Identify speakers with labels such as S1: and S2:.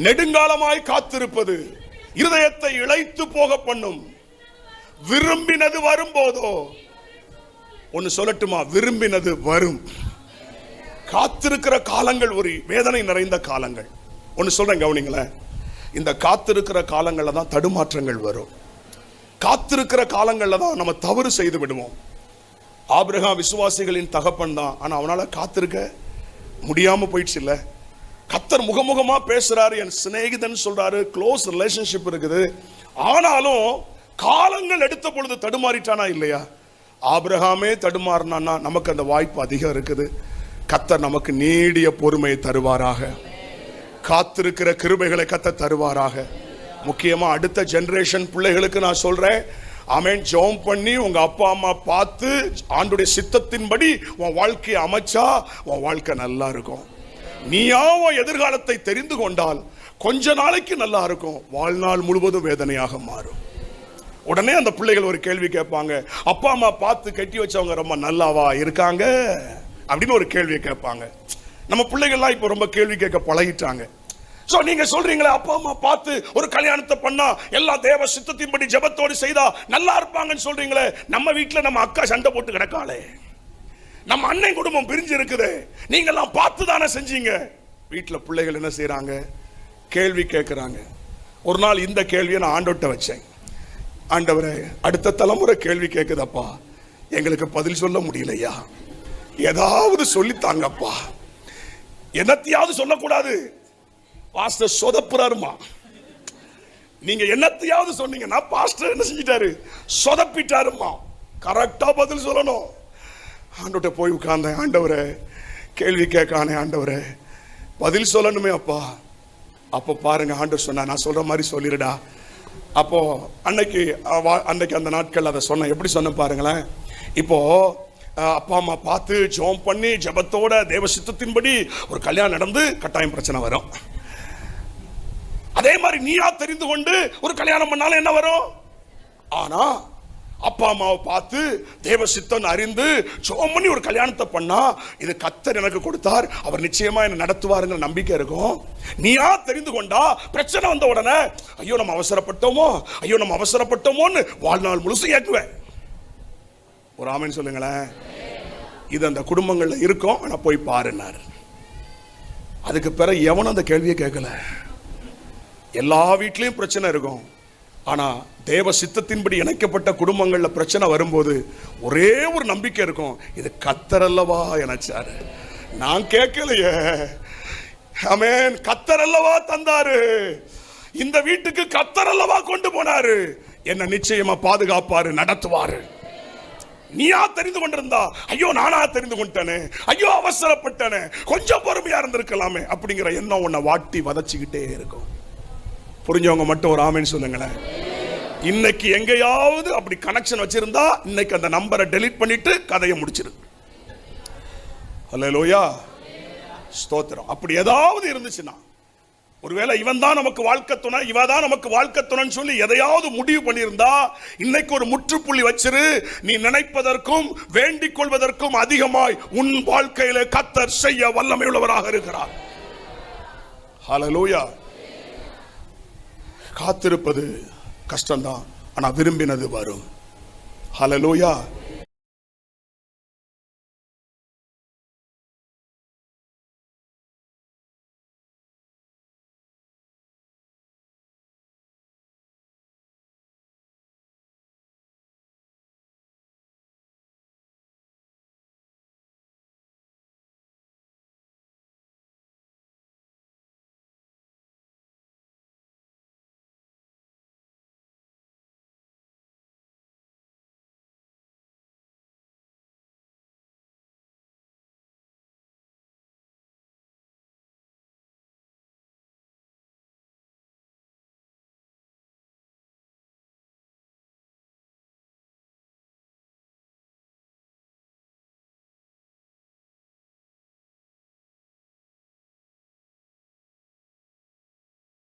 S1: நெடுங்காலமாய் காத்திருப்பது இருதயத்தை இளைத்து போக பண்ணும். விரும்பினது வரும்போதோ ஒன்னு சொல்லட்டுமா, விரும்பினது வரும். காத்திருக்கிற காலங்கள் ஒரு வேதனை நிறைந்த காலங்கள். ஒன்னு சொல்றேன் கவனிங்களேன், இந்த காத்திருக்கிற காலங்கள்ல தான் தடுமாற்றங்கள் வரும். காத்திருக்கிற காலங்கள்ல தான் நம்ம தவறு செய்து விடுவோம். ஆபிரகாம் விசுவாசிகளின் தகப்பன் தான், ஆனா அவனால காத்திருக்க முடியாம போயிடுச்சு. இல்ல, கர்த்தர் முகமுகமா பேசுறாரு, என் சிநேகிதன் சொல்றாரு, க்ளோஸ் ரிலேஷன்ஷிப் இருக்குது. ஆனாலும் காலங்கள் எடுத்த பொழுது தடுமாறிட்டானா இல்லையா? ஆபிரகாமே தடுமாறினான்னா நமக்கு அந்த வாய்ப்பு அதிகம் இருக்குது. கர்த்தர் நமக்கு நீடிய பொறுமையை தருவாராக, காத்திருக்கிற கிருபைகளை கர்த்தர் தருவாராக. முக்கியமா அடுத்த ஜெனரேஷன் பிள்ளைகளுக்கு நான் சொல்றேன், ஆமென். ஜெபம் பண்ணி உங்க அப்பா அம்மா பார்த்து ஆண்டுடைய சித்தத்தின்படி உன் வாழ்க்கையை அமைச்சா உன் வாழ்க்கை நல்லா இருக்கும். நீயா உன் எதிர்காலத்தை தெரிந்து கொண்டால் கொஞ்ச நாளைக்கு நல்லா இருக்கும், வாழ்நாள் முழுவதும் வேதனையாக மாறும். உடனே அந்த பிள்ளைகள் ஒரு கேள்வி கேட்பாங்க, அப்பா அம்மா பார்த்து கட்டி வச்சவங்க ரொம்ப நல்லாவா இருக்காங்க அப்படின்னு ஒரு கேள்வியை கேட்பாங்க. நம்ம பிள்ளைகள்லாம் இப்போ ரொம்ப கேள்வி கேட்க பழகிட்டாங்க. சோ நீங்க சொல்றீங்களே, அப்பா அம்மா பார்த்து ஒரு கல்யாணத்தை பண்ணா எல்லா தேவ சித்தத்தின்படி ஜெபத்தோடு செய்தா நல்லா இருப்பாங்கன்னு சொல்றீங்களே, நம்ம வீட்டுல நம்ம அக்கா சண்டை போட்டு கிடக்காளே, நம்ம அண்ணன் குடும்பம் பிரிஞ்சு இருக்குது, நீங்க எல்லாம் பார்த்து தானே செஞ்சீங்க. வீட்டுல பிள்ளைகள் என்ன செய்யறாங்க, கேள்வி கேட்கிறாங்க. ஒரு நாள் இந்த கேள்வியை நான் ஆண்டவர்ட்ட வச்சேன். ஆண்டவரே, அடுத்த தலைமுறை கேள்வி கேட்குதப்பா, எங்களுக்கு பதில் சொல்ல முடியலையா, ஏதாவது சொல்லித்தாங்கப்பா. என்னத்தையாவது சொல்லக்கூடாது. பாஸ்டர் சொதப்புறாருமா, நீங்க என்னத்தையாவது சொன்னீங்கன்னா பாஸ்டர் என்ன செஞ்சிட்டாரு, சொதப்பிட்டாருமா, கரெக்டா பதில் சொல்லணும். ஆண்டவர்ட்ட போய் உட்கார்ந்தேன், ஆண்டவரே கேள்வி கேட்கானே, ஆண்டவரே பதில் சொல்லணுமே அப்பா. அப்போ பாருங்க, ஆண்டவர் சொன்னா, நான் சொல்ற மாதிரி சொல்லிடுடா. அப்போ அன்னைக்கு அந்த நாட்கள் அதை சொன்ன, எப்படி சொன்ன பாருங்களேன். இப்போ அப்பா அம்மா பார்த்து ஜெபம் பண்ணி ஜெபத்தோட தேவ சித்தத்தின்படி ஒரு கல்யாணம் நடந்து கட்டாயம் பிரச்சனை வரும். அதே மாதிரி நீயா தெரிந்து கொண்டு ஒரு கல்யாணம் பண்ணாலும் என்ன வரும்? ஆனா அப்பா அம்மாவை பார்த்து தேவ சித்தம் அறிந்து ஜெபம் பண்ணி ஒரு கல்யாணத்தை பண்ணா, இது கர்த்தர் எனக்கு கொடுத்தார், அவர் நிச்சயமா என்ன நடத்துவாருங்கிற நம்பிக்கை இருக்கும். நீயா தெரிந்து கொண்டா பிரச்சனை வந்த உடனே ஐயோ நம்ம அவசரப்பட்டோமோன்னு வாழ்நாள் முழுசும் ஏற்றுவேன். ஒரு ஆமென் சொல்லுங்களேன். இது அந்த குடும்பங்கள்ல இருக்கும். ஆனா போய் பாருன்னாரு. அதுக்கு பிறகு எவனும் அந்த கேள்வியை கேட்கல. எல்லா வீட்லயும் பிரச்சனை இருக்கும். ஆனா தேவ சித்தத்தின்படி இணைக்கப்பட்ட குடும்பங்கள்ல பிரச்சனை வரும்போது ஒரே ஒரு நம்பிக்கை இருக்கும், இது கர்த்தர் அல்லவா நினைச்சாரு, நான் கேட்கலையே, ஆமென், கர்த்தர் அல்லவா தந்தாரு, இந்த வீட்டுக்கு கர்த்தர் அல்லவா கொண்டு போனாரு, என்ன நிச்சயமா பாதுகாப்பாரு, நடத்துவாரு. நீயா தெரிந்து கொண்டிருந்தா ஐயோ நானா தெரிந்து கொண்டேனே, ஐயோ அவசரப்பட்டேனே, கொஞ்சம் பொறுமையா இருந்திருக்கலாமே அப்படிங்கிற எண்ணம் உன்னை வாட்டி வதச்சிக்கிட்டே இருக்கும். புரிஞ்சவங்க மட்டும் ஒரு ஆமென் சொல்லுங்களேன். இன்னைக்கு எங்கேயாவது அப்படி கனெக்ஷன் வச்சிருந்தா இன்னைக்கு அந்த நம்பரை டெலீட் பண்ணிட்டு கதையை முடிச்சிரு. அல்லேலூயா, ஸ்தோத்திரம். அப்படி ஏதாவது இருந்துச்சுன்னா, ஒருவேளை இவன் தான் நமக்கு வாழ்க்கை துணை, இவ தான் நமக்கு வாழ்க்கை துணைன்னு சொல்லி எதையாவது முடிவு பண்ணியிருந்தா இன்னைக்கு ஒரு முற்றுப்புள்ளி வச்சிரு. நீ நினைப்பதற்கும் வேண்டிக் கொள்வதற்கும் அதிகமாய் உன் வாழ்க்கையில கர்த்தர் செய்ய வல்லமை உள்ளவராக இருக்கிறார். ஹல்லேலூயா. காத்திருப்பது கஷ்டம்தான், ஆனா விரும்பினது வரும். ஹல்லேலூயா.